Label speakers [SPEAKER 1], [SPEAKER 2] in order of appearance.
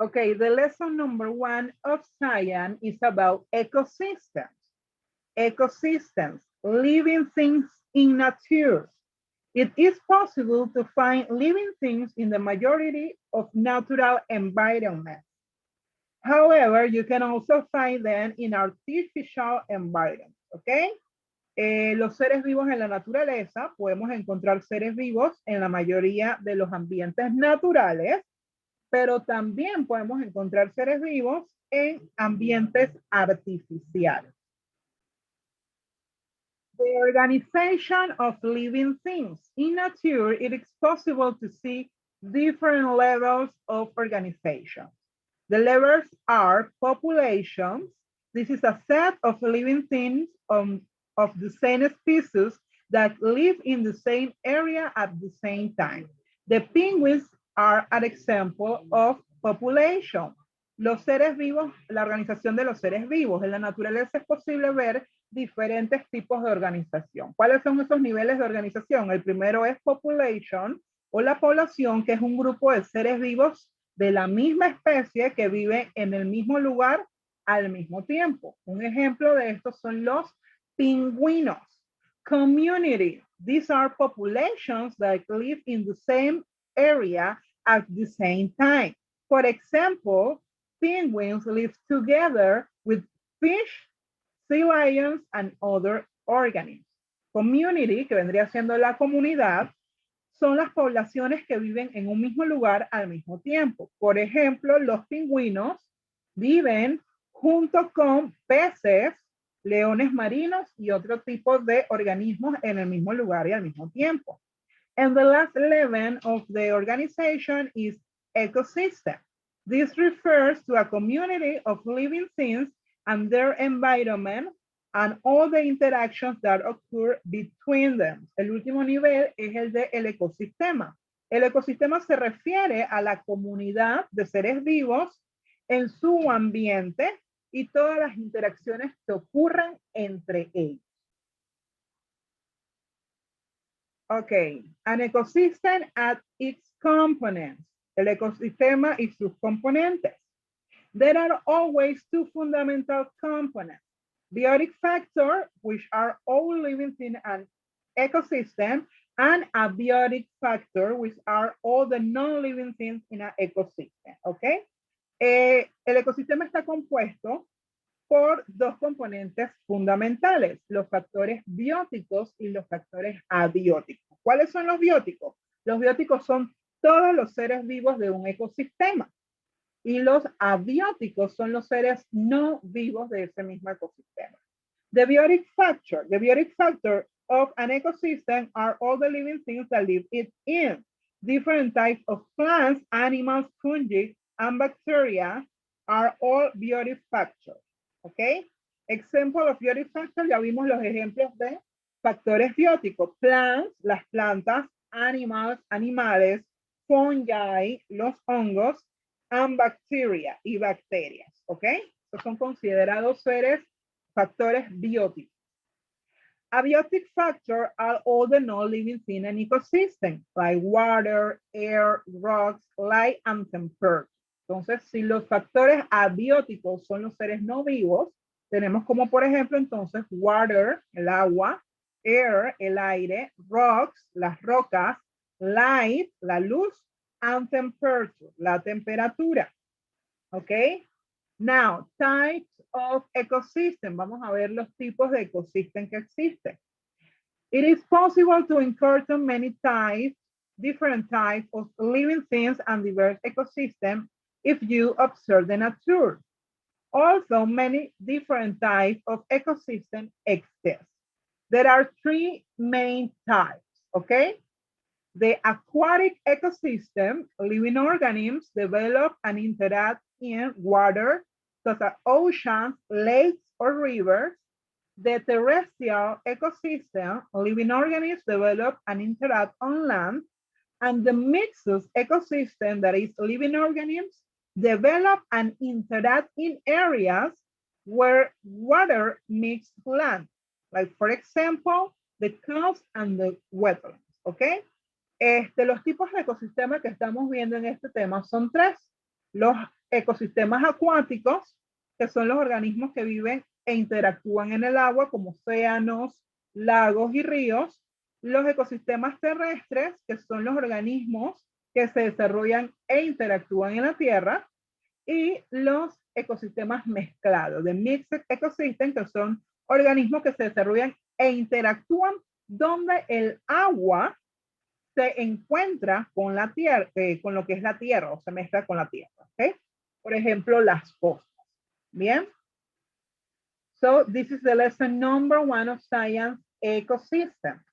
[SPEAKER 1] Okay, the lesson number 1 of science is about ecosystems. Ecosystems, living things in nature. It is possible to find living things in the majority of natural environments. However, you can also find them in artificial environments, okay? Los seres vivos en la naturaleza, podemos encontrar seres vivos en la mayoría de los ambientes naturales, pero también podemos encontrar seres vivos en ambientes artificiales. The organization of living things. In nature, it is possible to see different levels of organization. The levels are populations. This is a set of living things of the same species that live in the same area at the same time. The penguins are an example of population. Los seres vivos, la organización de los seres vivos. En la naturaleza es posible ver diferentes tipos de organización. ¿Cuáles son esos niveles de organización? El primero es population o la población, que es un grupo de seres vivos de la misma especie que vive en el mismo lugar al mismo tiempo. Un ejemplo de estos son los pingüinos. Community. These are populations that live in the same area at the same time. For example, penguins live together with fish, sea lions, and other organisms. Community, que vendría siendo la comunidad, son las poblaciones que viven en un mismo lugar al mismo tiempo. Por ejemplo, los pingüinos viven junto con peces, leones marinos y otro tipo de organismos en el mismo lugar y al mismo tiempo. And the last level of the organization is ecosystem. This refers to a community of living things and their environment and all the interactions that occur between them. El último nivel es el de el ecosistema. El ecosistema se refiere a la comunidad de seres vivos en su ambiente y todas las interacciones que ocurren entre ellos. Okay, an ecosystem at its components. El ecosistema y sus componentes. There are always two fundamental components. Biotic factor, which are all living in an ecosystem, and abiotic factor, which are all the non-living things in an ecosystem, okay? El ecosistema está compuesto por dos componentes fundamentales, los factores bióticos y los factores abióticos. ¿Cuáles son los bióticos? Los bióticos son todos los seres vivos de un ecosistema. Y los abióticos son los seres no vivos de ese mismo ecosistema. The biotic factor of an ecosystem are all the living things that live in. Different types of plants, animals, fungi, and bacteria are all biotic factors. ¿Ok? Example of biotic factor, ya vimos los ejemplos de factores bióticos. Plants, las plantas, animals, animales, fungi, los hongos, and bacteria y bacterias, ¿ok? Estos son considerados seres factores bióticos. Abiotic factors are all the non-living things in an ecosystem, like water, air, rocks, light, and temperature. Entonces, si los factores abióticos son los seres no vivos, tenemos como por ejemplo entonces water, el agua, air, el aire, rocks, las rocas, light, la luz, and temperature, la temperatura. Okay? Now, types of ecosystem. Vamos a ver los tipos de ecosystem que existen. It is possible to encounter many types, different types of living things and diverse ecosystems if you observe the nature. Also, many different types of ecosystems exist. There are three main types, okay? The aquatic ecosystem, living organisms develop and interact in water, such as oceans, lakes, or rivers. The terrestrial ecosystem, living organisms develop and interact on land. And the mixed ecosystem, that is living organisms, develop and interact in areas where water meets land. Like, for example, the coast and the wetlands, okay? Los tipos de ecosistemas que estamos viendo en este tema son tres. Los ecosistemas acuáticos, que son los organismos que viven e interactúan en el agua, como océanos, lagos y ríos. Los ecosistemas terrestres, que son los organismos que se desarrollan e interactúan en la tierra. Y los ecosistemas mezclados, de mixed ecosystem, que son organismos que se desarrollan e interactúan donde el agua se encuentra con la tierra, con lo que es la tierra, o se mezcla con la tierra. ¿Okay? Por ejemplo, las costas. Bien. So this is the lesson number 1 of science ecosystem.